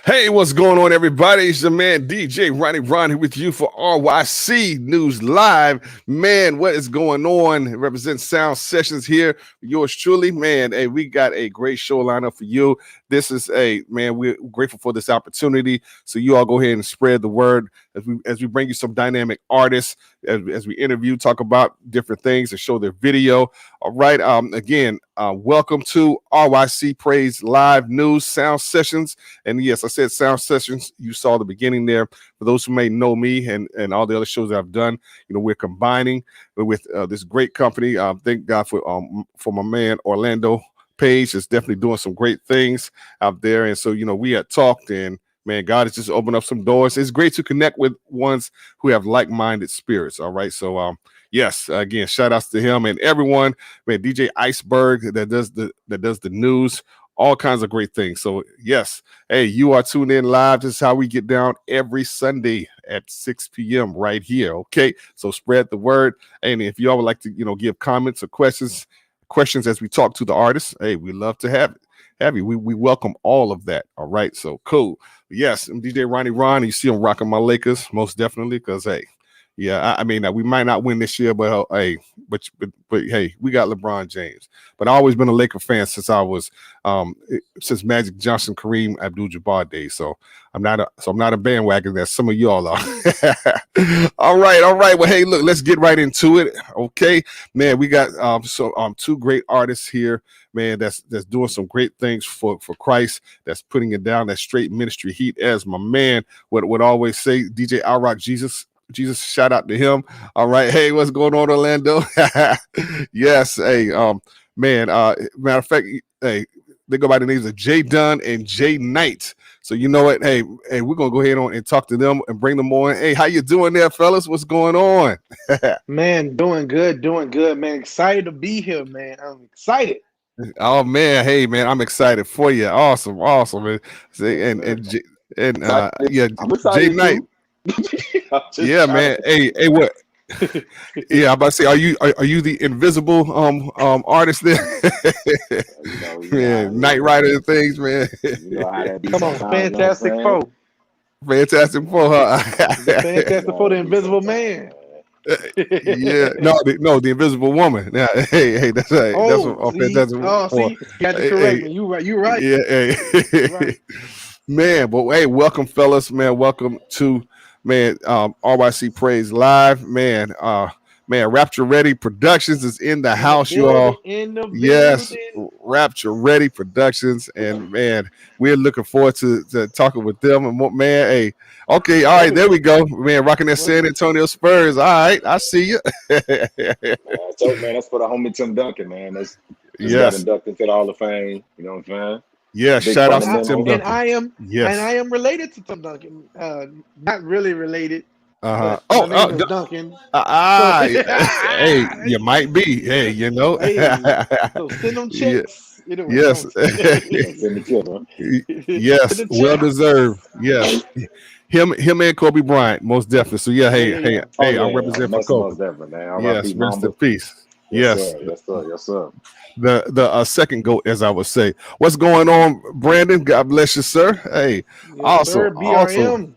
Hey, what's going on, everybody? It's your man DJ Ronnie with you for RYC News Live. Man, what is going on? It represents Sound Sessions here. Yours truly, man. Hey, we got a great show lineup for you. This is we're grateful for this opportunity. So you all go ahead and spread the word as we bring you some dynamic artists as we interview, talk about different things and show their video. All right. Again, welcome to RYC Praise Live News Sound Sessions. And yes, I said Sound Sessions. You saw the beginning there. For those who may know me and all the other shows that I've done, we're combining with this great company. Thank God for my man Orlando Page is definitely doing some great things out there. And so, we had talked, and man, God has just opened up some doors. It's great to connect with ones who have like-minded spirits. All right. So yes, again, shout outs to him and everyone, man, DJ Iceberg that does the news, all kinds of great things. So yes, hey, you are tuned in live. This is how we get down every Sunday at 6 p.m. right here. Okay. So spread the word. And if y'all would like to, give comments or questions as we talk to the artists, hey, we love to have you. We welcome all of that. All right. So cool. Yes, I'm DJ Ronnie. You see him rocking my Lakers, most definitely, because hey, yeah, I mean, we might not win this year, but hey, but hey, we got LeBron James. But I've always been a Laker fan since I was since Magic Johnson, Kareem Abdul-Jabbar days. So I'm not a bandwagon that some of y'all are. All right. Well, hey, look, let's get right into it. Okay, man, we got two great artists here, man, that's doing some great things for Christ, that's putting it down that straight ministry heat, as my man would always say, DJ I Rock Jesus, shout out to him. All right. Hey, what's going on, Orlando? Yes. Hey, man, matter of fact, hey, they go by the names of Jay Dunn and Jay Knight. So you know what? Hey, we're gonna go ahead on and talk to them and bring them on. Hey, how you doing there, fellas? What's going on? Man, doing good, man. Excited to be here, man. I'm excited. Oh man, hey man, I'm excited for you. Awesome, man. See, yeah, I'm Jay excited Knight. too. I'm just Yeah, trying man. Hey, what? Yeah, I'm about to say, are you the invisible artist there? you know how Man, Night Rider and things, man. you know how that be Come on, sometimes. You know what Fantastic I'm saying? Four. Fantastic for The her. You Fantastic know how Four, the that be Invisible sometimes, Man. man. Yeah, no, the Invisible Woman. Yeah, hey, that's right. That's what Oh, see, Fantastic for. see, you had to correct Hey, me. You right. yeah, You hey, right. man. But hey, welcome, fellas, man. Welcome to man RYC Praise Live, man. Man, Rapture Ready Productions is in the In the house, you building, all. in the Yes, building. Rapture Ready Productions, and man, we're looking forward to talking with them. And man, hey, okay, all right, there we go, man. Rocking that What? San Antonio Spurs. All right, I see you. Man, that's for the homie Tim Duncan, man. That's just got Yes, inducted to the Hall of Fame. You know what I'm saying? yes. Big Shout outs to Tim fundamental. And Duncan. I am, and Yes. I am related to Tim Duncan. Not really related, Uh-huh. but my name is Duncan. So, Hey, you might be. Hey, hey, so send them Yeah, checks. Anyway, yes. Send the tip, huh? send Yes, the well checks. deserved. Yes. Him and Kobe Bryant, most definitely. So yeah, Yeah, yeah, yeah. Oh I yeah, represent for most Kobe. definitely, man. R.I.P. Yes, rest in Mamba. peace. Yes, Yes. sir. Yes, sir. Yes, sir. The second goat, as I would say. What's going on, Brandon? God bless you, sir. Hey, Yes, awesome, sir. awesome. BRM.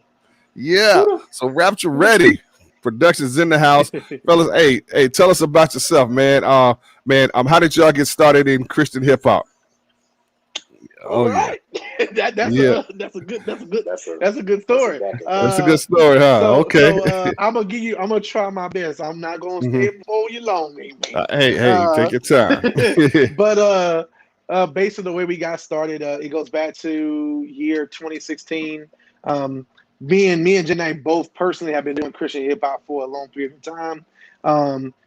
Yeah. Woo-da. So Rapture Ready. Productions in the house. Fellas, hey, tell us about yourself, man. How did y'all get started in Christian hip hop? All Oh yeah. right. That's Yeah. That's a that's a good that's story. exactly right. That's a good story, huh? Okay. I'm gonna try my best. I'm not gonna Hmm. stay before you long, man. Hey, take Uh, your time. but based on the way we got started, it goes back to year 2016. Um, me and Janae both personally have been doing Christian hip hop for a long period of time.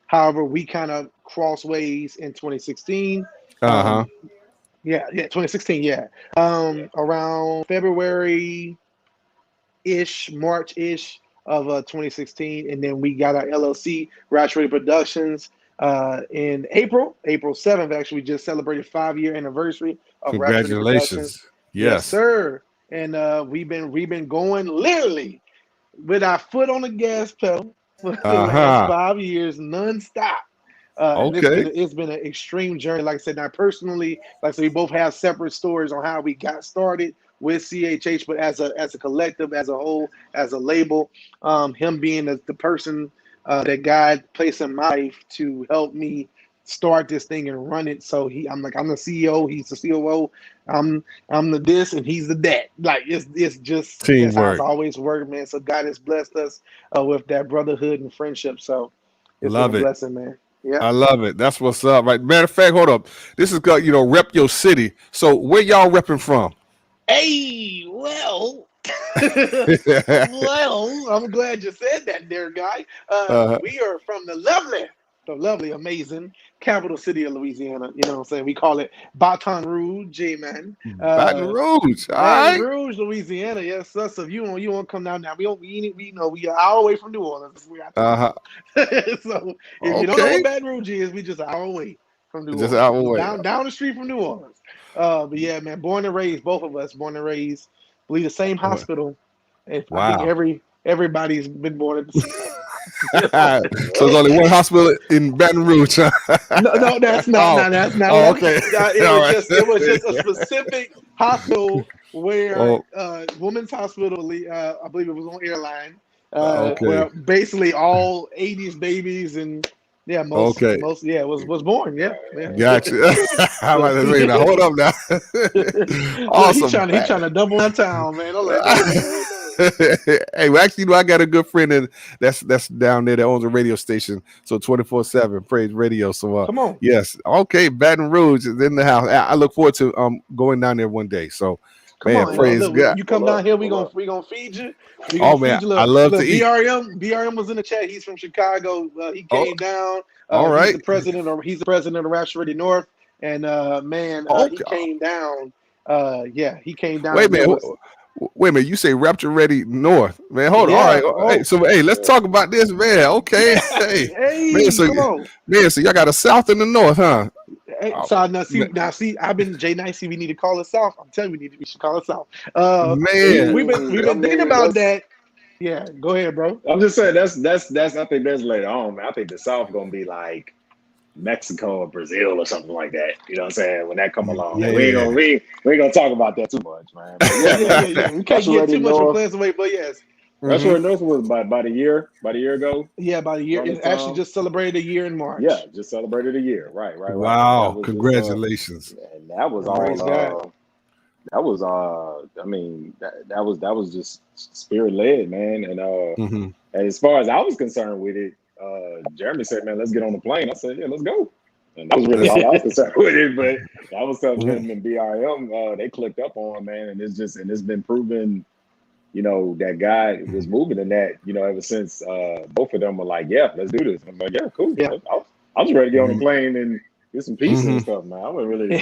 However, we kind of crossed ways in 2016. Uh-huh. Um, yeah, 2016, yeah. Around February ish, March ish of 2016, and then we got our LLC, Ratchet Productions, in April 7th. Actually, we just celebrated 5 year anniversary of Ratchet Productions. Congratulations. Yes, Yes. sir. And we've been going literally with our foot on the gas pedal for the last Uh-huh. 5 years, nonstop. And Okay. it's been an extreme journey. Like I said, now personally, like I said, we both have separate stories on how we got started, with CHH, but as a collective, as a whole, as a label, him being the person that God placed in my life to help me start this thing and run it. So I'm the CEO, he's the COO, I'm the this and he's the that. Like it's just that's how it's Teamwork. always worked, man. So God has blessed us with that brotherhood and friendship. So it's Love been a it. blessing, man. Yeah. I love it. That's what's up. Right. Matter of fact, hold up. This is got rep your city. So where y'all repping from? Hey, well, well, I'm glad you said that, there, guy. We are from the lovely, amazing capital city of Louisiana. You know what I'm saying? We call it Baton Rouge, man. Baton Rouge. All Baton right. Rouge, Louisiana. Yes, sir. So if you want to come down now, we are an hour away from New Orleans. We got Uh-huh. So if you don't know what Baton Rouge is, we just an hour away from New Just Orleans. out away. Down the street from New Orleans. But yeah, man, born and raised, both of us born and raised, believe the same hospital. And I think everybody's been born at the same. So there's only one hospital in Baton Rouge. No, that's not. That's not. Oh, okay. It was just a specific hospital where women's hospital. I believe it was on airline. Where basically all 80s babies and most was born. Yeah. Gotcha. How about this? Now, hold up now. Awesome. He's trying to double that town, man. Hey, well, actually, I got a good friend that's down there that owns a radio station. So 24/7 Praise Radio. So come on. Yes. Okay, Baton Rouge is in the house. I look forward to going down there one day. So praise God. You come down here, we gonna feed you. Man, I love to eat. BRM was in the chat. He's from Chicago. He came down. All right. He's the president of RYC North, and he came down. He came down. Wait a minute, you say Rapture Ready North, man. Hold on. All right. Hey, let's talk about this, man. Okay. Hey, man, so, come on. Man, so y'all got a South and the North, huh? Hey, so now see, I've been J9C. We need to call it South. I'm telling you, we should call it South. Man, we've been thinking about that. Yeah, go ahead, bro. I'm just saying that's I think that's later on, man. I think the South gonna be like Mexico or Brazil or something like that. You know what I'm saying? When that come along, we ain't gonna talk about that too much, man. But yeah. We can't get too much from plans away, but yes. That's where North was about a year ago. Yeah, about a year. It actually just celebrated a year in March. Yeah, just celebrated a year. Right. Wow, congratulations. And that was all. That was I mean, that was just spirit led, man. And and as far as I was concerned with it, Jeremy said, "Man, let's get on the plane." I said, "Yeah, let's go." And that was really all I was concerned with it. But that was something him and BRM they clicked up on, man. And it's been proven, that God was moving in that, ever since both of them were like, "Yeah, let's do this." I'm like, "Yeah, cool." Yeah. I was ready to get on the plane and get some pizza and stuff, man. I wasn't really.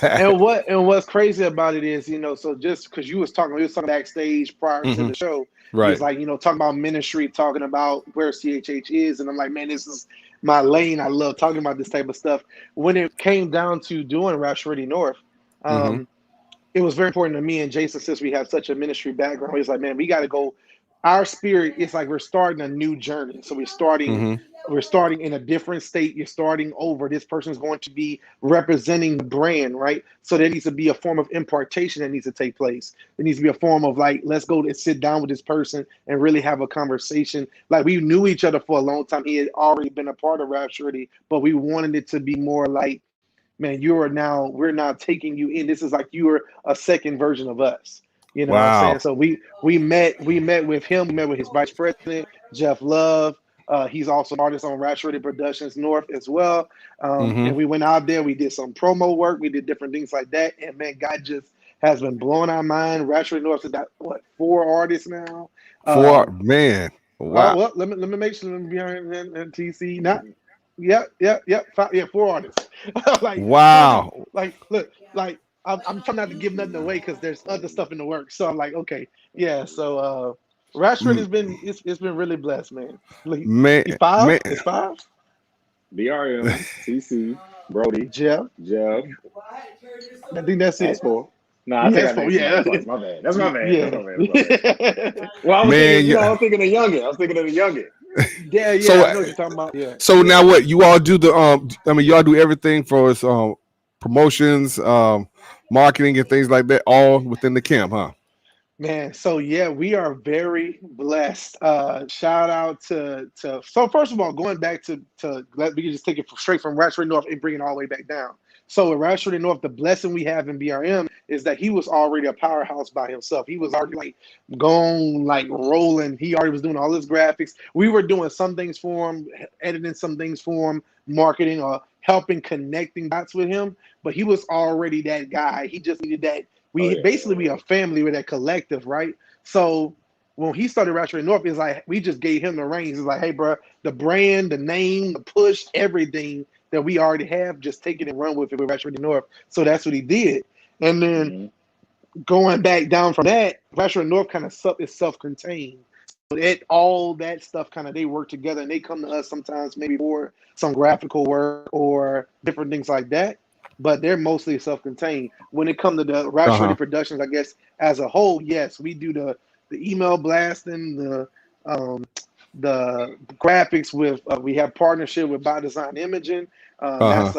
And what's crazy about it is, so just because we was talking backstage prior to the show, right? It's like talking about ministry, talking about where CHH is, and I'm like, man, this is my lane. I love talking about this type of stuff. When it came down to doing RYC North, it was very important to me and Jason, since we have such a ministry background. He's like, man, we got to go. Our spirit, it's like we're starting a new journey. So we're starting in a different state. You're starting over. This person's going to be representing the brand, right? So there needs to be a form of impartation that needs to take place. There needs to be a form of like, let's go and sit down with this person and really have a conversation. Like, we knew each other for a long time. He had already been a part of Rapturity, but we wanted it to be more like, man, we're now taking you in. This is like you are a second version of us. You know what I'm saying? So we met with him. We met with his vice president, Jeff Love. He's also an artist on Rapturity Productions North as well. And we went out there. We did some promo work. We did different things like that. And man, God just has been blowing our mind. Rapturity North has got 4 artists now. 4, man. Wow. Well, let me make sure I'm behind TC. Not. Yep. 4 artists. Like, wow. Like, look, like. I'm trying not to give nothing away because there's other stuff in the works. So I'm like, okay, yeah. So Rashford has been it's been really blessed, man. Like, It's 5. It's 5. BRM, TC, Brody, Jeff. I think that's it. 4. No, I think that's my bad. That's my bad. Yeah. Well, I was thinking of the youngin. Yeah. So, I know what you're talking about. Yeah. So now what you all do y'all do everything for us promotions, marketing and things like that, all within the camp, huh? Man, so yeah, we are very blessed. Shout out to so first of all, going back to let me just take it straight from Ratchet North and bring it all the way back down. So at Ratchet North, the blessing we have in BRM is that he was already a powerhouse by himself. He was already like going, like rolling. He already was doing all his graphics. We were doing some things for him, editing some things for him, marketing or helping connecting dots with him. But he was already that guy. He just needed that. We a family with that collective, right? So when he started Ratchet North, it's like we just gave him the reins. It's like, hey, bro, the brand, the name, the push, everything that we already have, just take it and run with it with Ratchet North. So that's what he did. And then going back down from that, Ratchet North kind of is self-contained. So all that stuff kind of they work together and they come to us sometimes maybe for some graphical work or different things like that. But they're mostly self-contained. When it comes to the Ratchet Ready Productions, I guess as a whole, yes, we do the email blasting, the graphics with we have partnership with By Design Imaging. That's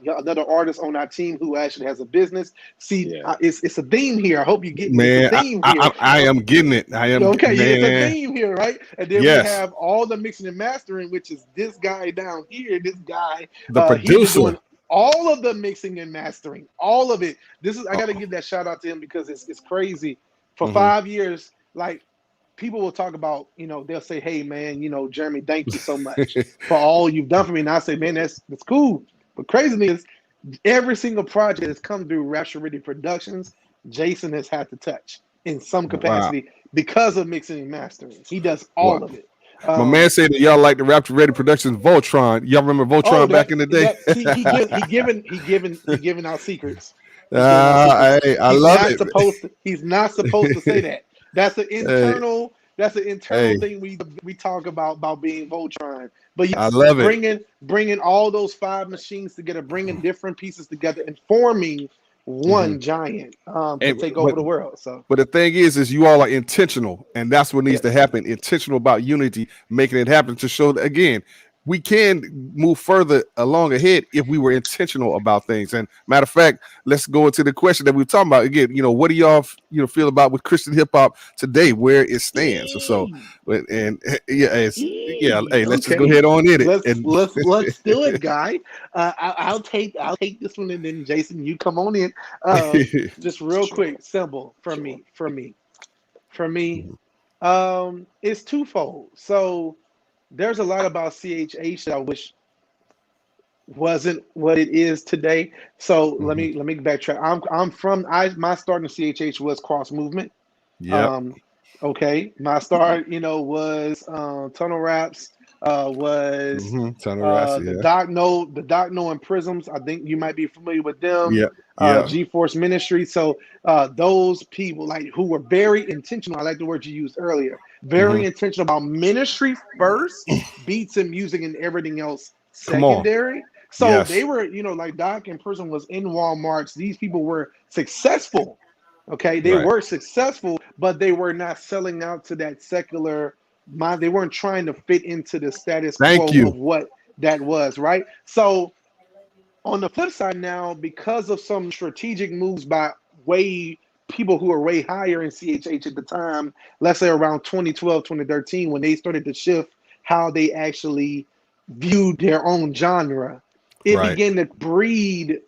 another artist on our team who actually has a business. See, it's a theme here. I hope you get me. It's a theme here. I am getting it. I am okay. Man. It's a theme here, right? And then we have all the mixing and mastering, which is this guy down here. This guy, the producer. He's been doing all of the mixing and mastering, all of it. I got to give that shout out to him because it's crazy. For 5 years, like people will talk about, they'll say, hey man, Jeremy, thank you so much for all you've done for me. And I say, man, that's cool. But crazy thing is every single project that's come through Rapture Ready Productions, Jason has had to touch in some capacity because of mixing and mastering. He does all of it. My man said that y'all like the Rapture Ready Productions Voltron. Y'all remember Voltron back in the day? See, he giving out secrets. Hey, I love it. He's not supposed to say that. That's an internal. That's an internal thing we talk about being Voltron. But yes, I love it. Bringing all those 5 machines together, bringing different pieces together, and forming one giant to take over the world. So, but the thing is you all are intentional, and that's what needs to happen. Intentional about unity, making it happen to show that again we can move further along ahead if we were intentional about things. And matter of fact, let's go into the question that we were talking about again. What do y'all feel about with Christian hip hop today, where it stands? So, hey, let's just go ahead on in it. Let's do it, guy. I'll take this one, and then Jason, you come on in. Just real quick, simple for me. It's twofold. So. There's a lot about CHH that I wish wasn't what it is today. So let me backtrack. My start in CHH was cross movement. Yeah. Okay. My start, was Tunnel Raps, was Tunnel Raps, the Doc No and Prisms. I think you might be familiar with them. G-Force Ministry. So those people who were very intentional. I like the word you used earlier. Very intentional about ministry first, beats and music and everything else secondary. So they were, like Doc and Prism was in Walmarts. These people were successful. Okay, they were successful, but they were not selling out to that secular mind. They weren't trying to fit into the status quo of what that was, right? So on the flip side now, because of some strategic moves by people who are way higher in CHH at the time, let's say around 2012, 2013, when they started to shift how they actually viewed their own genre, it began to breed.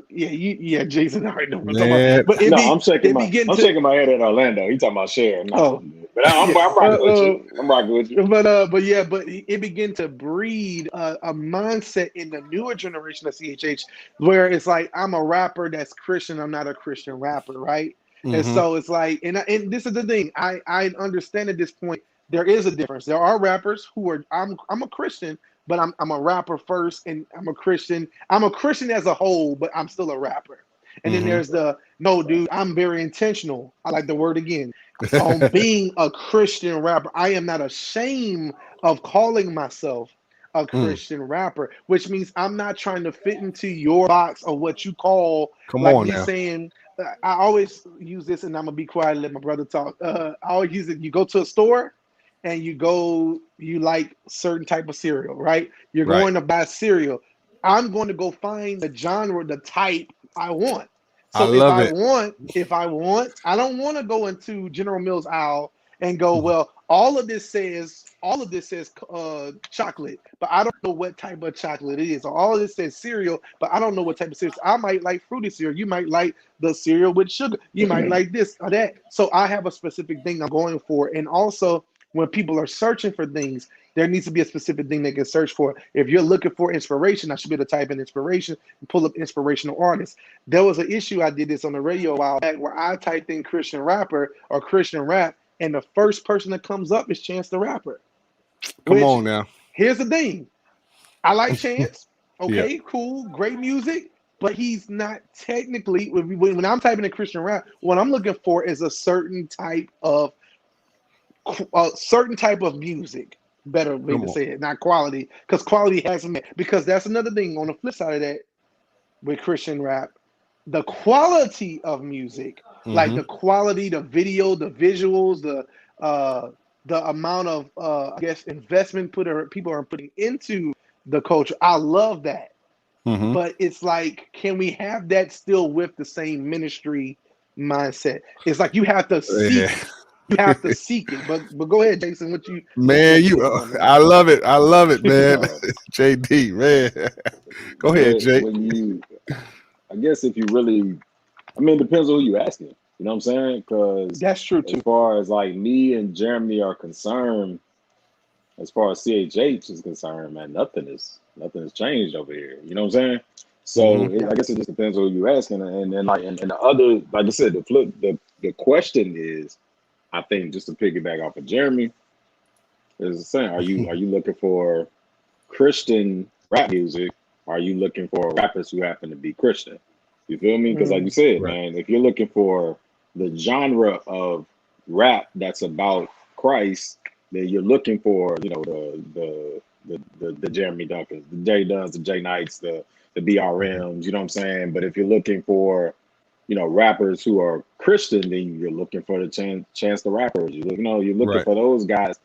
Jason already know what I'm talking about. But I'm shaking my head at Orlando. He's talking about Cher. But I'm rocking with you. I'm rocking with you. But it began to breed a mindset in the newer generation of CHH where it's like, I'm a rapper that's Christian. I'm not a Christian rapper, right? And so it's like, and this is the thing. I understand at this point there is a difference. There are rappers who are I'm a Christian, but I'm a rapper first, and I'm a Christian. I'm a Christian as a whole, but I'm still a rapper. And then there's no, dude, I'm very intentional. I like the word again. On being a Christian rapper. I am not ashamed of calling myself a Christian rapper, which means I'm not trying to fit into your box of what you call saying. I always use this, and I'm gonna be quiet and let my brother talk. I always use it. You go to a store and you like certain type of cereal, right? You're going to buy cereal. I'm going to go find the genre, the type I want. I So love it. I don't want to go into General Mills aisle and go, well, all of this says chocolate, but I don't know what type of chocolate it is. Or all of this says cereal, but I don't know what type of cereal. I might like fruity cereal. You might like the cereal with sugar. You might like this or that. So I have a specific thing I'm going for. And also, when people are searching for things, there needs to be a specific thing they can search for. If you're looking for inspiration, I should be able to type in inspiration and pull up inspirational artists. There was an issue, I did this on the radio a while back, where I typed in Christian rapper or Christian rap, and the first person that comes up is Chance the Rapper. Come on now. Here's the thing. I like Chance. Okay, Yeah. cool, great music, but he's not technically, when I'm typing in Christian rap, what I'm looking for is a certain type of music. Better way to say it, not quality, because quality hasn't met. Because that's another thing on the flip side of that with Christian rap, the quality of music, like the quality, the video, the visuals, the amount of I guess investment people are putting into the culture. I love that, but it's like, can we have that still with the same ministry mindset? It's like you have to seek. You have to seek it, but go ahead, Jason. I love it. I love it, man. JD, man. Go ahead, Jay. I guess if you really, it depends on who you asking. You know what I'm saying? Because that's true too. As far as like me and Jeremy are concerned, as far as CHH is concerned, man, nothing has changed over here. You know what I'm saying? So I guess it just depends on who you asking, and the other, like I said, the question is, I think, just to piggyback off of Jeremy, is saying, are you looking for Christian rap music? Are you looking for rappers who happen to be Christian? You feel me? Because like you said, man, if you're looking for the genre of rap that's about Christ, then you're looking for, the Jeremy Duncans, the J Duns, the J Knights, the BRMs. You know what I'm saying? But if you're looking for rappers who are Christian, then you're looking for the Chance the Rappers. You're looking for those guys,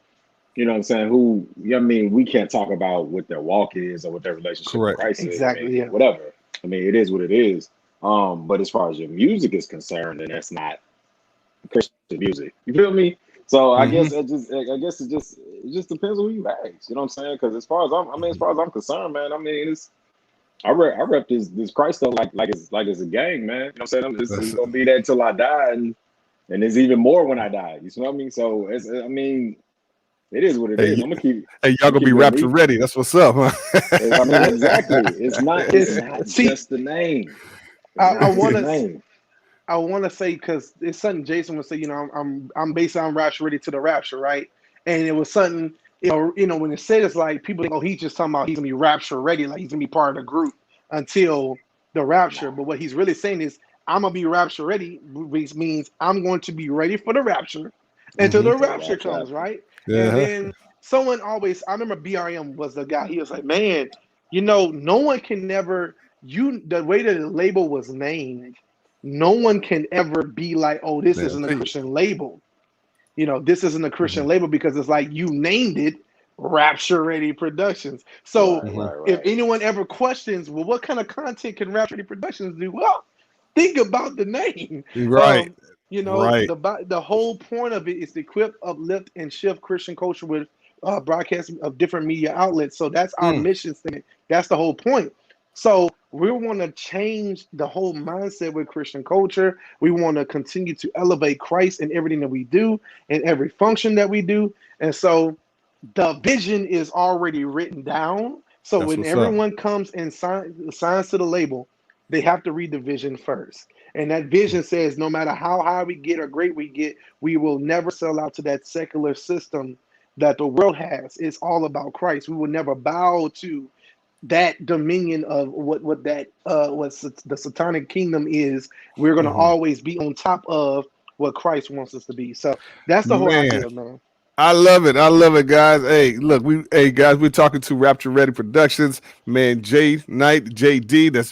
you know what I'm saying, who, we can't talk about what their walk is or what their relationship with Christ is. Exactly, whatever. It is what it is. But as far as your music is concerned, then that's not Christian music. You feel me? So I guess it just depends on who you ask. You know what I'm saying? Because as far as I'm concerned, man, I rep this Christ stuff like it's a gang, man. You know what I'm saying? It's gonna be that till I die, and there's even more when I die. You know what I mean? So it is what it is. I'm gonna keep. Hey, y'all gonna be rapture ready. That's what's up, huh? Exactly. It's not just the name. I want to say, because it's something Jason would say. I'm based on rapture ready to the rapture, right? And it was something. When it said, it's like people think, oh, he's just talking about he's gonna be rapture ready, like he's gonna be part of the group until the rapture. But what he's really saying is, I'm gonna be rapture ready, which means I'm going to be ready for the rapture until the rapture comes, right? And then someone always, I remember BRM was the guy. He was like, man, no one can never, the way that the label was named, no one can ever be like, oh, this isn't a Christian label. This isn't a Christian label, because it's like you named it Rapture Ready Productions. So if anyone ever questions, well, what kind of content can Rapture Ready Productions do? Well, think about the name. Right. The whole point of it is to equip, uplift, and shift Christian culture with broadcasting of different media outlets. So that's our mission statement. That's the whole point. So we want to change the whole mindset with Christian culture. We want to continue to elevate Christ in everything that we do, in every function that we do. And so the vision is already written down. So when everyone comes and signs to the label, they have to read the vision first. And that vision says, no matter how high we get or great we get, we will never sell out to that secular system that the world has. It's all about Christ. We will never bow to that dominion of what the satanic kingdom is. We're going to always be on top of what Christ wants us to be. So that's the whole idea, man. I love it, guys. Hey, look, guys, we're talking to Rapture Ready Productions, man. J Knight, JD, that's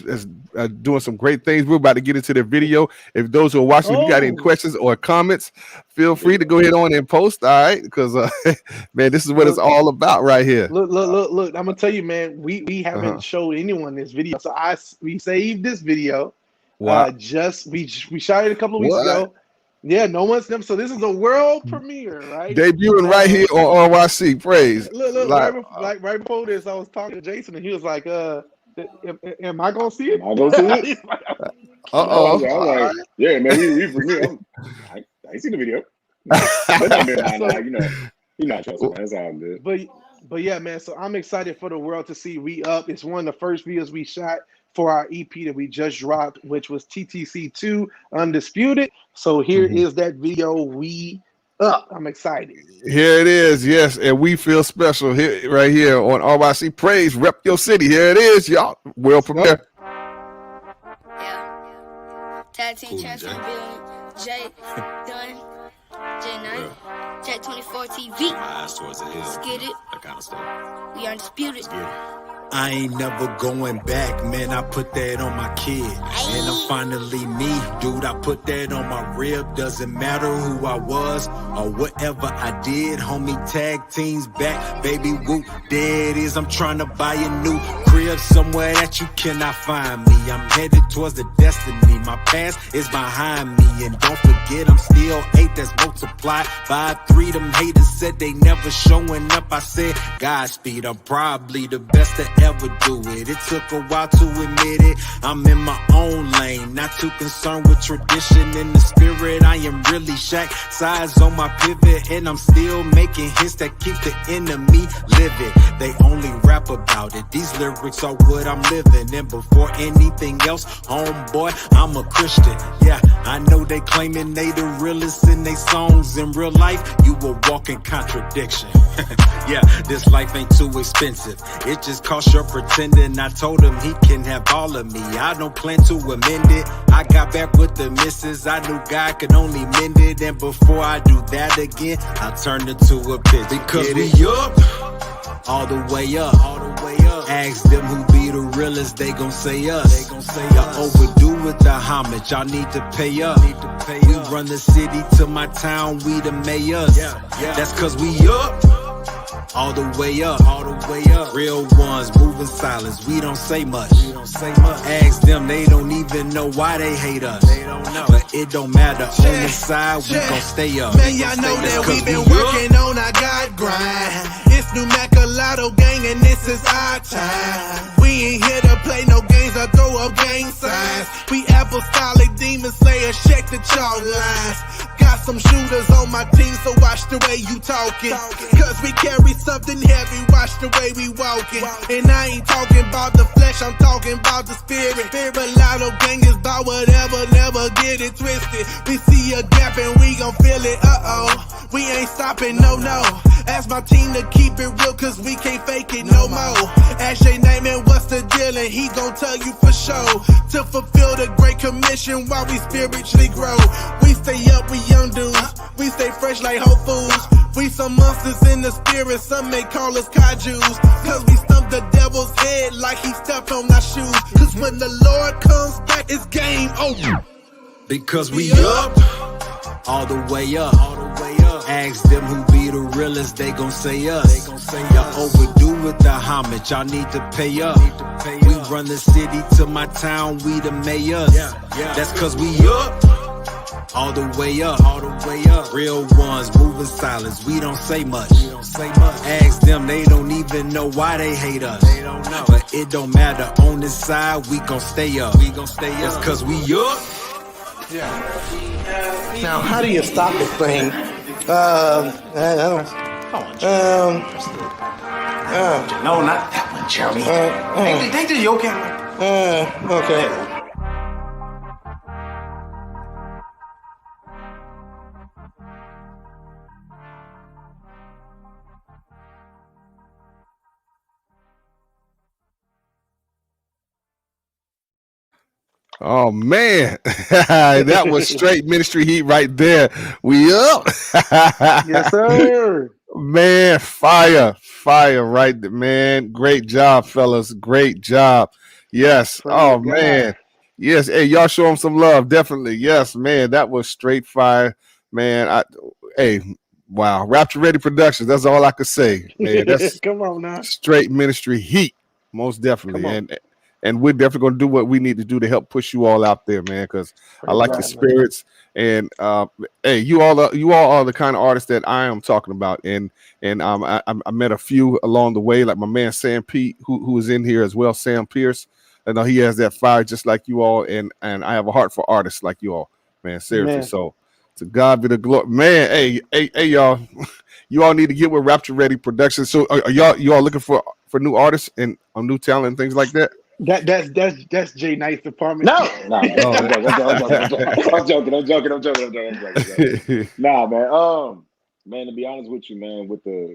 doing some great things. We're about to get into their video. If those who are watching, if you got any questions or comments, feel free to go ahead on and post. All right, because man, this is what it's all about right here. Look. I'm gonna tell you, man. We haven't showed anyone this video, so we saved this video. Wow. We shot it a couple of weeks ago. Yeah, no one's them. So this is a world premiere, right? Debuting right here on RYC. Praise. Look, right before this, I was talking to Jason, and he was like, am I gonna see it? I go see it. Uh-oh. I was like, yeah, man, we premiere. I ain't seen the video. You're not trusting, man. That's all good. But yeah, man. So I'm excited for the world to see We Up. It's one of the first videos we shot for our EP that we just dropped, which was TTC2 Undisputed. So here is that video, We Up. I'm excited. Here it is, yes, and we feel special here, right here on RYC Praise. Rep your city. Here it is, y'all. World premiere. Yeah. Tag team champion, Jay Dunn, J9, J24 TV. My eyes towards the hill. Let's get it. That kind of stuff. We undisputed. I ain't never going back, man. I put that on my kid. And I'm finally me, dude. I put that on my rib. Doesn't matter who I was or whatever I did. Homie, tag teams back. Baby, whoop, there it is. I'm trying to buy a new crib somewhere that you cannot find me. I'm headed towards the destiny. My past is behind me. And don't forget, I'm still 8 that's multiplied by 3. Them haters said they never showing up. I said, Godspeed. I'm probably the best to ever do it. It took a while to admit it. I'm in my own lane, not too concerned with tradition. In the spirit, I am really Shaq. Size on my pivot, and I'm still making hits that keep the enemy livid. They only rap about it. These lyrics are what I'm living. And before anything else, homeboy, I'm a Christian. Yeah, I know they claiming they the realest in they songs. In real life, you a walking contradiction. Yeah, this life ain't too expensive. It just costs your pretending. I told him he can have all of me. I don't plan to amend it. I got back with the missus. I knew God could only mend it. And before I do that again, I turned into a bitch. Because we up, all the way up, all the way up. Ask them who be the realest, they gon' say us. They gon' say y'all overdue with the homage. Y'all need to pay up. We run the city to my town. We the mayors. That's cause we up. All the way up, all the way up. Real ones moving silence. We don't say much. We don't say much. Ask them, they don't even know why they hate us. They don't know. But it don't matter. On the side, we gon' stay up. Man, y'all know that we been working on our God grind. It's New Macalotto gang and this is our time. We ain't here to play no games or throw up gang signs. We apostolic demon slayers, check the chalk lines. Got some shooters on my team, so watch the way you talking. Cause we carry something heavy, watch the way we walking. And I ain't talking about the flesh, I'm talking about the spirit. But Lotto gang is about whatever, never get it twisted. We see a gap and we gon' feel it, uh-oh. We ain't stopping, no. Ask my team to keep it real, cause we can't fake it no more. Ask Jay name and what's the deal, and he gon' tell you for sure. To fulfill the great commission while we spiritually grow. We stay up, we young dudes. We stay fresh like Whole Foods. We some monsters in the spirit, some may call us kaijus. Cause we stump the devil's head like he stepped on our shoes. Cause when the Lord comes back, it's game over. Because we up, all the way up, all the way up. Ask them who be the realest, they gon' say us. They gon' say y'all overdue with the homage, y'all need to pay up. We run the city to my town, we the mayors. That's cause we up, all the way up, all the way up. Real ones moving silence, we don't say much. We don't say much. Ask them, they don't even know why they hate us. They don't know. But it don't matter, on this side, we gon' stay up. We gon' stay up. That's cause we up. Now, how do you stop this thing? I don't. No, not that one, Jeremy. Take the your camera. Okay. Oh man, that was straight ministry heat right there. We up. Yes, sir. Man, fire right there, man. Great job, fellas. Great job. Yes. Oh man. Yes. Hey, y'all show them some love. Definitely. Yes, man. That was straight fire, man. Wow. Rapture Ready Productions. That's all I could say, man. That's come on now. Straight ministry heat. Most definitely. and we're definitely going to do what we need to do to help push you all out there, man. Because I like your spirits, and hey, you all are the kind of artists that I am talking about, and I met a few along the way, like my man Sam Pete, who is in here as well, Sam Pierce. I know he has that fire just like you all, and I have a heart for artists like you all, man. Seriously, so to God be the glory, man. Hey, y'all, you all need to get with Rapture Ready Productions. So, are you all looking for new artists and new talent and things like that? That's Jay Knight's department. No, I'm joking. Nah, man. Man, to be honest with you, man,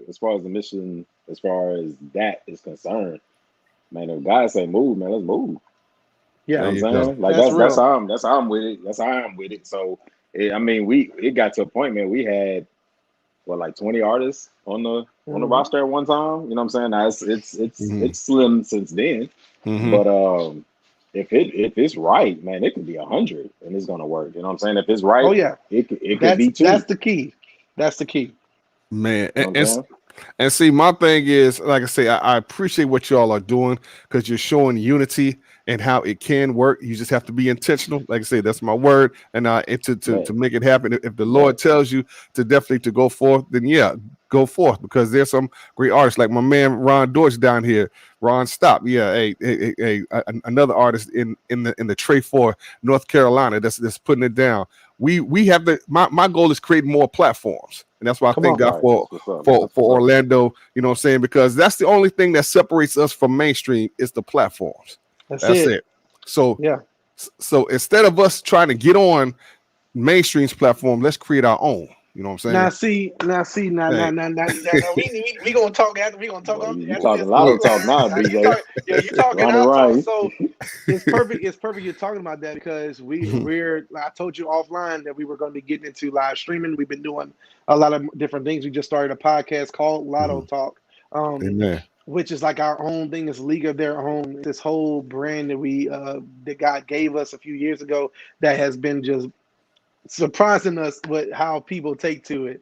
as far as the mission, as far as that is concerned, man, if guys say move, man, let's move. Yeah, you know what I'm saying? Like that's how I'm with it. That's how I'm with it. So it got to a point, man. We had like 20 artists on the roster at one time. You know what I'm saying? Now it's slim since then. But if it's right, man, it could be 100 and it's gonna work. You know what I'm saying? If it's right, it could be 2. That's the key. That's the key, man. And see, my thing is, like I say, I appreciate what y'all are doing because you're showing unity and how it can work. You just have to be intentional. Like I say, that's my word. And to make it happen, if the Lord tells you to go forth, then yeah, go forth, because there's some great artists like my man Ron Deutsch down here. Ron Stop, another artist in the Trey 4 North Carolina that's putting it down. We have my goal is creating more platforms, and that's why I thank God for Orlando. You know what I'm saying? Because that's the only thing that separates us from mainstream is the platforms. That's it. So so instead of us trying to get on mainstream's platform, let's create our own. You know what I'm saying? Now, we gonna talk after. We gonna talk. You talking a lot of talk now, DJ. You're talking out. So it's perfect. It's perfect. You're talking about that because we're. I told you offline that we were going to be getting into live streaming. We've been doing a lot of different things. We just started a podcast called Lotto Talk, which is like our own thing. It's League of Their Own. This whole brand that that God gave us a few years ago that has been just surprising us with how people take to it.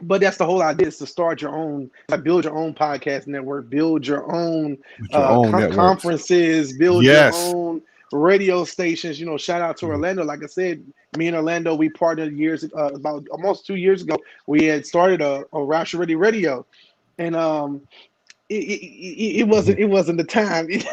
But that's the whole idea, is to start your own, build your own podcast network, build your own, conferences, build your own radio stations. You know, shout out to Orlando. Like I said, me and Orlando, we partnered about almost 2 years ago. We had started a Rapture Ready Radio, and it wasn't the time. it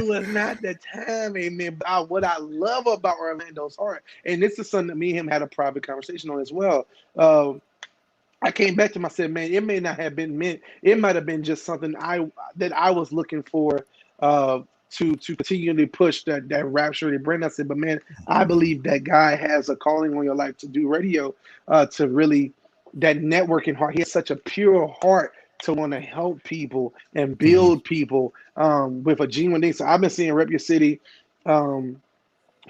was not the time. Amen. What I love about Orlando's heart, and this is something that me and him had a private conversation on as well. I came back to him. I said, man, it may not have been meant. It might have been just something that I was looking for to continually push that Rapture brand. I said, but man, I believe that guy has a calling on your life to do radio, to really. That networking heart. He has such a pure heart to want to help people and build people with a genuine thing. So I've been seeing Rep Your City,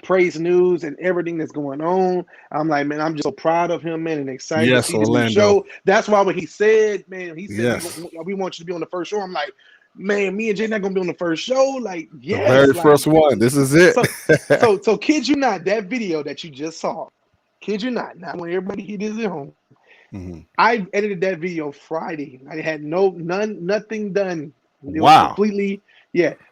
praise news and everything that's going on. I'm like, man, I'm just so proud of him, man, and excited to see the new show. That's why when he said, man, we want you to be on the first show. I'm like, man, me and Jay not gonna be on the first show. Like, yes, the very first one. This is it. So kid you not, that video that you just saw, kid you not. Now when everybody hit his home. I edited that video Friday. I had nothing done. It was completely,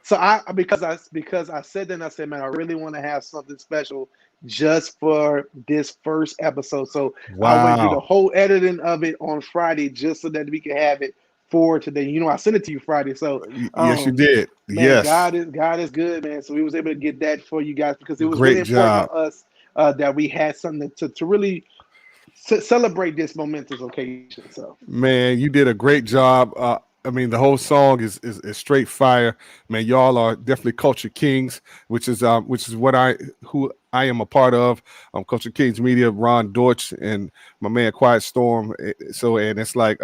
So because I said that, and I said, man, I really want to have something special just for this first episode. So I went through the whole editing of it on Friday just so that we could have it for today. You know, I sent it to you Friday. So yes, you did. Man, yes, God is good, man. So we was able to get that for you guys because it was really important to us that we had something to really celebrate this momentous occasion. So, man, you did a great job. I mean, the whole song is straight fire, man. Y'all are definitely Culture Kings, which is what I am a part of. Culture Kings Media, Ron Deutsch and my man Quiet Storm. So, and it's like,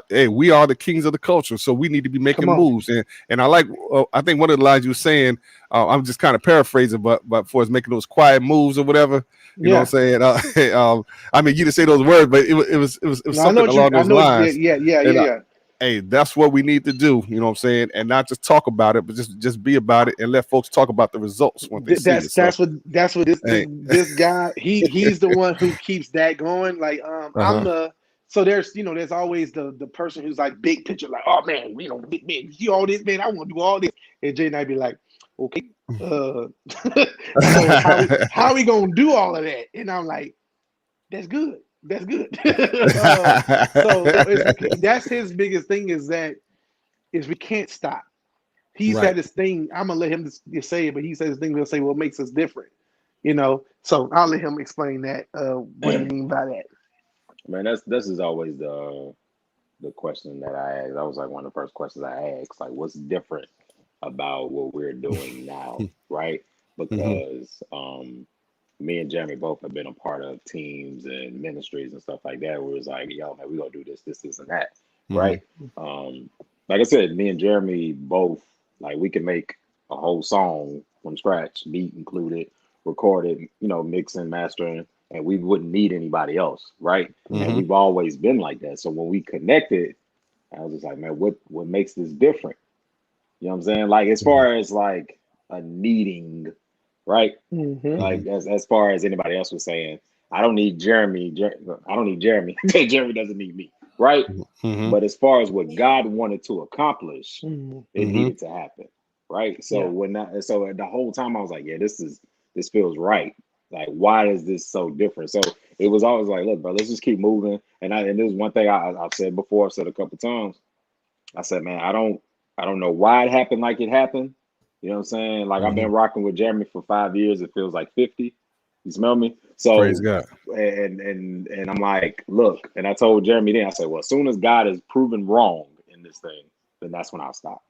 hey, we are the kings of the culture, so we need to be making moves. And I like, I think one of the lines you were saying, I'm just kind of paraphrasing, but for us making those quiet moves or whatever. You know what I'm saying? I mean, you didn't say those words, but it was something along those lines. Yeah. Hey, that's what we need to do. You know what I'm saying? And not just talk about it, but just be about it and let folks talk about the results when they see it. That's what this guy. He's the one who keeps that going. Like I'm the So there's always the person who's like big picture, like, oh man, big man, you all this, man, I want to do all this. And Jay and I be like, okay, so how we gonna do all of that? And I'm like, that's good. That's good. That's his biggest thing is we can't stop. He said this thing. I'm gonna let him just say it, but he said this thing. We'll say what makes us different. So I'll let him explain that. What do you mean by that? Man, this is always the question that I ask. That was like one of the first questions I asked. Like, what's different about what we're doing now, right? Because me and Jeremy both have been a part of teams and ministries and stuff like that. Where it's like, yo, man, we gonna do this, and that, right? Like I said, me and Jeremy both, like, we can make a whole song from scratch, beat included, recorded, mixing, mastering, and we wouldn't need anybody else, right? And we've always been like that. So when we connected, I was just like, man, what makes this different? You know what I'm saying? Like, as far as like a needing, right? Like as far as anybody else was saying, I don't need Jeremy. I don't need Jeremy. Jeremy doesn't need me, right? But as far as what God wanted to accomplish, it needed to happen, right? So so the whole time I was like, yeah, this feels right. Like, why is this so different? So it was always like, look, bro, let's just keep moving. And this is one thing I've said before. I've said a couple times. I said, man, I don't know why it happened like it happened. You know what I'm saying? Like, I've been rocking with Jeremy for 5 years. It feels like 50. You smell me? So praise God. And I'm like, look, and I told Jeremy then, I said, well, as soon as God is proven wrong in this thing, then that's when I'll stop.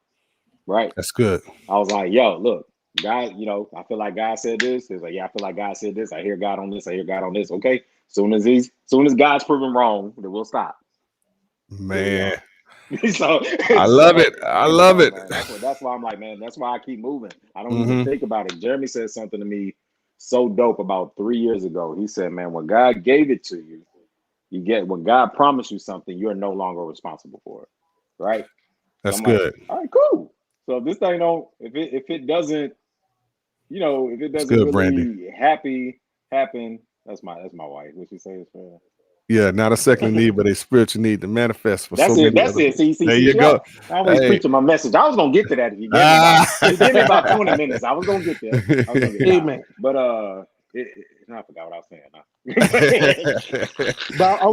Right? That's good. I was like, yo, look, God, I feel like God said this. It's like, yeah, I feel like God said this. I hear God on this. I hear God on this. Okay. Soon as God's proven wrong, then we'll stop. Man. So I love it. I love it. That's why I'm like, man, that's why I keep moving. I don't even think about it. Jeremy said something to me so dope about 3 years ago. He said, man, when God gave it to you, when God promised you something, you're no longer responsible for it. Right? That's good. Like, all right, cool. So if this thing if it doesn't, if it doesn't good, really happen, that's my wife. What she say is fair. Yeah, not a second need, but a spiritual need to manifest for so many. That's it. See, there you go. I always preaching my message. I was gonna get to that if you give me about 20 minutes. I was gonna get there. Amen. But I forgot what I was saying. But I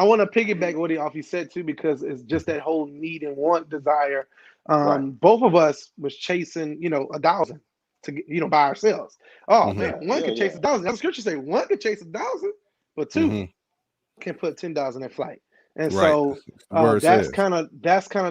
wanna piggyback what he said too, because it's just that whole need and want, desire. Both of us was chasing, 1,000 to by ourselves. Oh man, one could chase 1,000. That's the scripture say one could chase 1,000, but two can put 10,000 in flight. And so that's kind of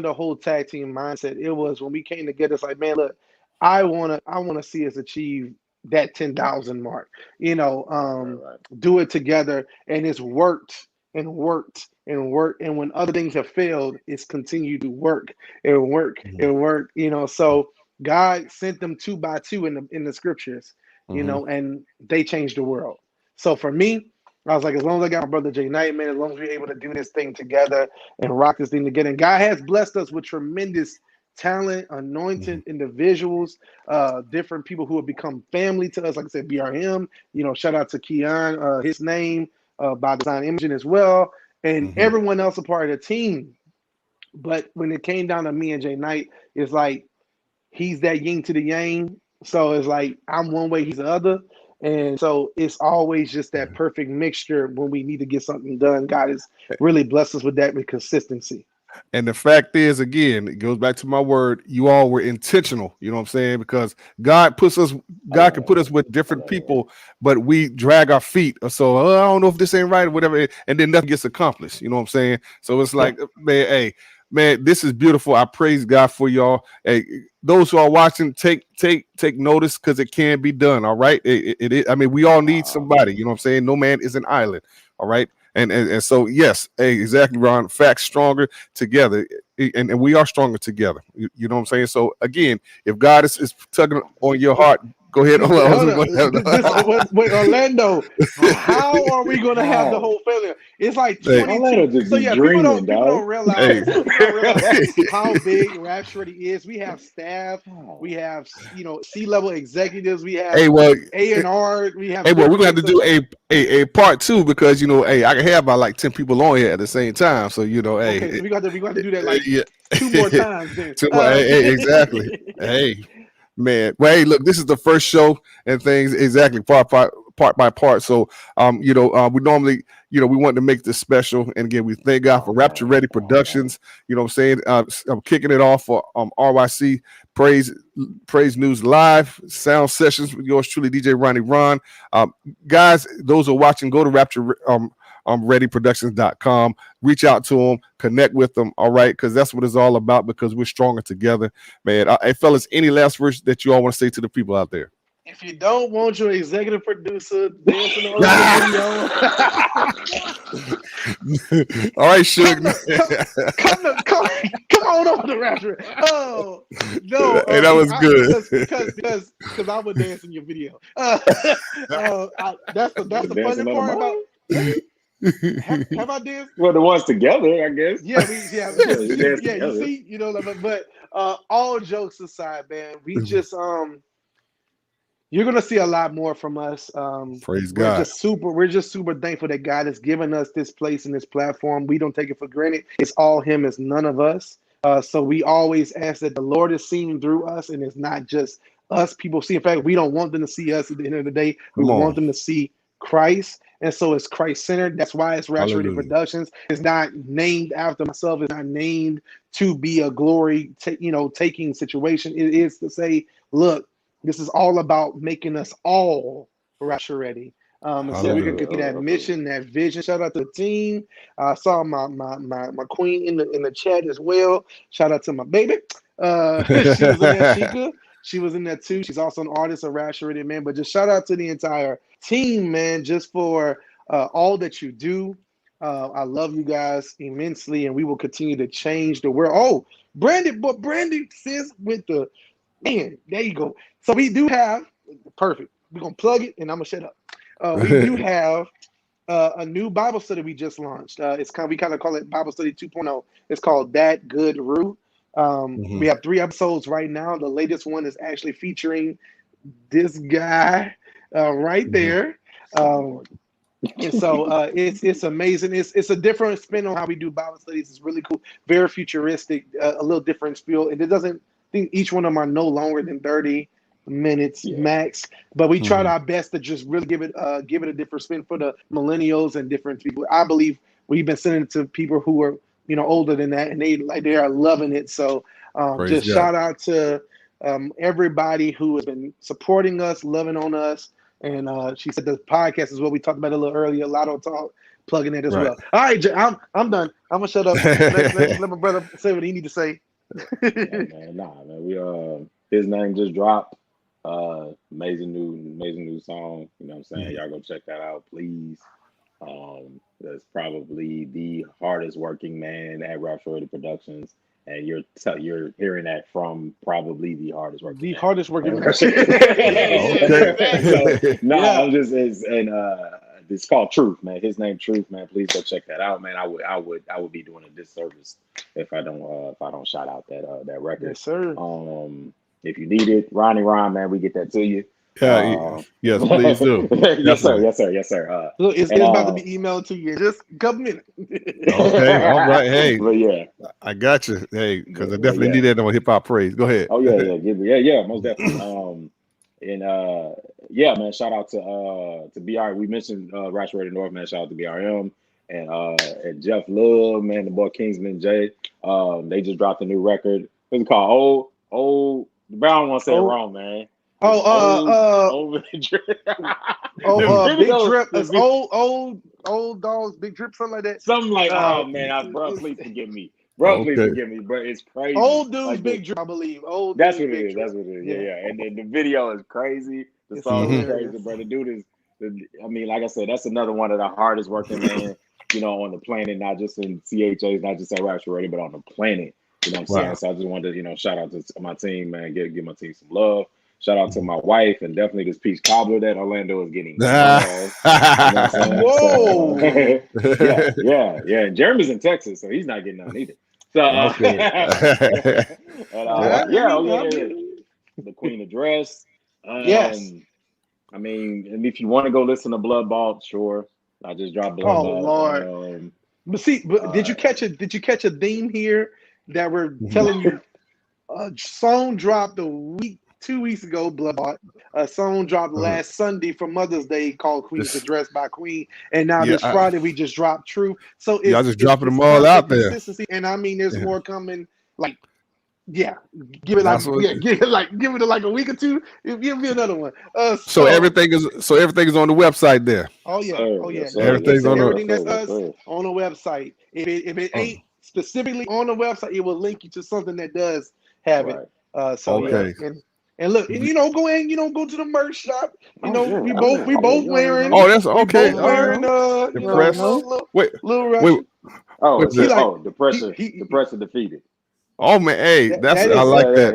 the whole tag team mindset. It was when we came together, it's like, man, look, I wanna see us achieve that 10,000 mark. Do it together, and it's worked and worked and worked. And when other things have failed, it's continued to work and work and work. So God sent them 2 by 2 in the scriptures, and they changed the world. So for me, I was like, as long as I got my brother Jay Knight, man, as long as we're able to do this thing together and rock this thing together. And God has blessed us with tremendous talent, anointed individuals, different people who have become family to us. Like I said, BRM, shout out to Keon, his name, by Design Imaging as well, and everyone else a part of the team. But when it came down to me and Jay Knight, it's like he's that yin to the yang. So it's like I'm one way, he's the other. And so it's always just that perfect mixture when we need to get something done. God has really blessed us with that, with consistency. And the fact is, again, it goes back to my word, you all were intentional, you know what I'm saying? Because God can put us with different people, but we drag our feet. So I don't know if this ain't right or whatever, and then nothing gets accomplished, you know what I'm saying? So it's like, man, this is beautiful. I praise God for y'all. Hey, those who are watching, take notice, because it can be done. All right. I mean, we all need somebody, you know what I'm saying? No man is an island. All right. And so, yes, exactly, Ron. Facts stronger together. And we are stronger together. You know what I'm saying? So again, if God is tugging on your heart, Go ahead. Wait, Orlando. How are we going to have the whole failure? It's like 22. So yeah, people don't realize how big Rapture is. We have staff. We have C-level executives. We have A&R. We have. Hey, well, we're gonna have to do a part 2 because I can have about like 10 people on here at the same time. So okay, so we got to do that like 2 more times. Then. 2 more. Exactly. Hey, man. Well, hey, look, this is the first show and things exactly part by part. So, we normally, we want to make this special. And again, we thank God for Rapture Ready Productions. You know what I'm saying? I'm kicking it off for RYC Praise News Live sound sessions with yours truly, DJ Ronnie Ron. Guys, those who are watching, go to Rapture readyproductions.com, reach out to them, connect with them, all right, because that's what it's all about, because we're stronger together, man. Hey, fellas, any last words that you all want to say to the people out there? If you don't want your executive producer dancing all over the video, all right, Suge. Come on over to Rapture. Oh no, hey, that was good because I would dance in your video. That's the funny part about. Have I danced? Well, the ones together, I guess. Yeah. You see, but all jokes aside, man, we just you're gonna see a lot more from us. Praise God. We're just super thankful that God has given us this place and this platform. We don't take it for granted. It's all Him, it's none of us. So we always ask that the Lord is seen through us, and it's not just us. People see. In fact, we don't want them to see us at the end of the day. We want them to see Christ. And so it's Christ-centered. That's why it's Rapture Ready Productions. It's not named after myself. It's not named to be a glory, taking situation. It is to say, look, this is all about making us all Rapture Ready. And so we can get that mission, that vision. Shout out to the team. I saw my queen in the chat as well. Shout out to my baby. She was in there, Chica. She was in there too. She's also an artist of Rapture Ready, man. But just shout out to the entire team, man, just for all that you do. I love you guys immensely, and we will continue to change the world. Oh, Brandon says with the man, there you go. So we do have perfect. We're gonna plug it, and I'm gonna shut up. We do have a new Bible study we just launched. We kind of call it Bible Study 2.0. It's called That Good Root. We have 3 episodes right now. The latest one is actually featuring this guy right there. And so it's amazing. It's a different spin on how we do Bible studies. It's really cool, very futuristic, a little different feel. And I think each one of them are no longer than 30 minutes max. But we tried our best to just really give it a different spin for the millennials and different people. I believe we've been sending it to people who are older than that, and they are loving it. So just shout out to everybody who has been supporting us, loving on us. And she said the podcast is what we talked about a little earlier. Lotto Talk, plugging it as well. All right, Jay, I'm done. I'm gonna shut up. Let my brother say what he need to say. Man. We his name just dropped. Amazing new song. You know what I'm saying? Y'all go check that out, please. That's probably the hardest working man at Rapture Ready Productions, and you're hearing that from probably the hardest working. Hardest working. I'm just it's called Truth, man. His name Truth, man. Please go check that out, man. I would be doing a disservice if I don't shout out that record. Yes, sir. If you need it, Ronnie Ron, man, we get that to you. Yes, please do. Yes, sir. Look, it's about to be emailed to you in just a couple minutes. Okay, all right. Hey, but I got you. Hey, because I definitely need that on Hip Hop Praise. Go ahead. Oh yeah, most definitely. Man, shout out to BR. We mentioned Rapture Ready North, man. Shout out to BRM and Jeff Love, man, the boy Kingsman J. They just dropped a new record. What's it called? Old. I don't want to say it wrong, man. Big Drip. It's old dogs, Big Drip, something like that. Something like, bro, please forgive me. Please forgive me, but it's crazy. Old dudes, Big Drip, I believe. That's what it is. Yeah. And then the video is crazy. The song is crazy, bro. The dude is, like I said, that's another one of the hardest working men, on the planet, not just in CHAs, not just at Rapture Ready, but on the planet. You know what I'm saying? So I just wanted to, shout out to my team, man. Give my team some love. Shout out to my wife and definitely this peach cobbler that Orlando is getting. Whoa! Yeah. And Jeremy's in Texas, so he's not getting none either. So the Queen Address. Yes. I mean, and if you want to go listen to Blood Bought, sure. I just dropped Blood Bought. Lord. But did you catch a theme here that we're telling you? Song dropped 2 weeks ago, Blood Bought. A song dropped last Sunday for Mother's Day called Queen's Address by Queen. And now this Friday we just dropped Truth. So y'all just dropping them all out there. And I mean there's more coming. Like, give it like a week or two. Give me another one. So everything is on the website there. Oh yeah. Everything's on everything that's us on the website. If it ain't specifically on the website, it will link you to something that does have it. And look, and go in, go to the merch shop. We both wearing. Oh, that's okay. Wearing Depressor defeated. Oh man, hey, I like that.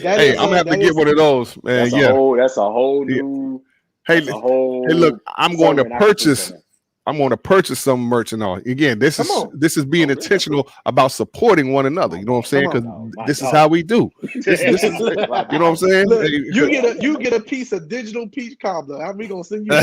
Yeah. Hey, I'm gonna have to get one of those, man. That's a whole new. Hey, look, I'm going to purchase some merch and all. Again, this is being intentional about supporting one another. You know what I'm saying? Because this is how we do. This is, you know what I'm saying? Look, you get a piece of digital peach cobbler. How we gonna send you?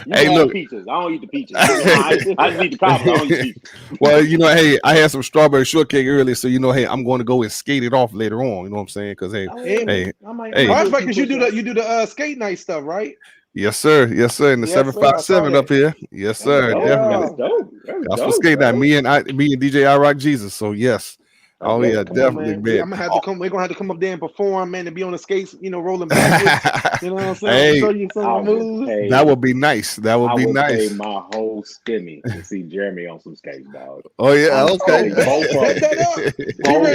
Hey, look, peaches. I don't eat the peaches. I just eat the cobbler. I don't eat peaches. Well, hey, I had some strawberry shortcake earlier, so hey, I'm going to go and skate it off later on. You know what I'm saying? Because hey, because you do the skate night stuff, right? Yes, sir. In the 757 up here. Yes, sir. Definitely. That's for skate night. Me and DJ RYC Jesus. So yes. Definitely, man. I'm gonna have to come. We're gonna have to come up there and perform, man, and be on the skates, rolling backwards. You know what I'm saying? Show you some moves. That would be nice. That would be nice. Pay my whole stimmy to see Jeremy on some skates, dog. Oh yeah, okay. Bet that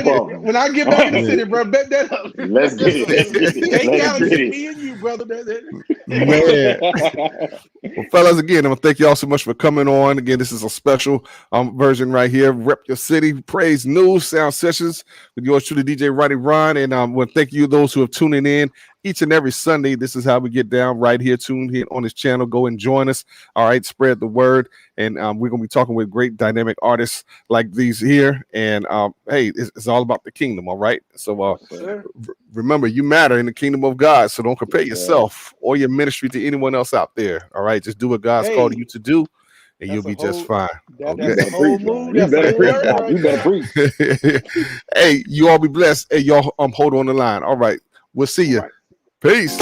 up. When I get back in the city, bro, bet that up. Let's get it. Take out me and you, brother. Man. Well, fellas, again, I want to thank y'all so much for coming on. Again, this is a special version right here. Rep Your City, Praise News, Sound Sessions with yours truly, DJ Ron. And I want to thank you, those who are tuning in each and every Sunday. This is how we get down right here, tuned in on this channel. Go and join us. All right, spread the word. And we're going to be talking with great dynamic artists like these here. And hey, it's all about the kingdom. All right. So remember, you matter in the kingdom of God. So don't compare yourself or your ministry to anyone else out there. All right. Just do what God's called you to do, and you'll be just fine. You better preach. Hey, you all be blessed. Hey, y'all hold on the line. All right. We'll see you. Peace.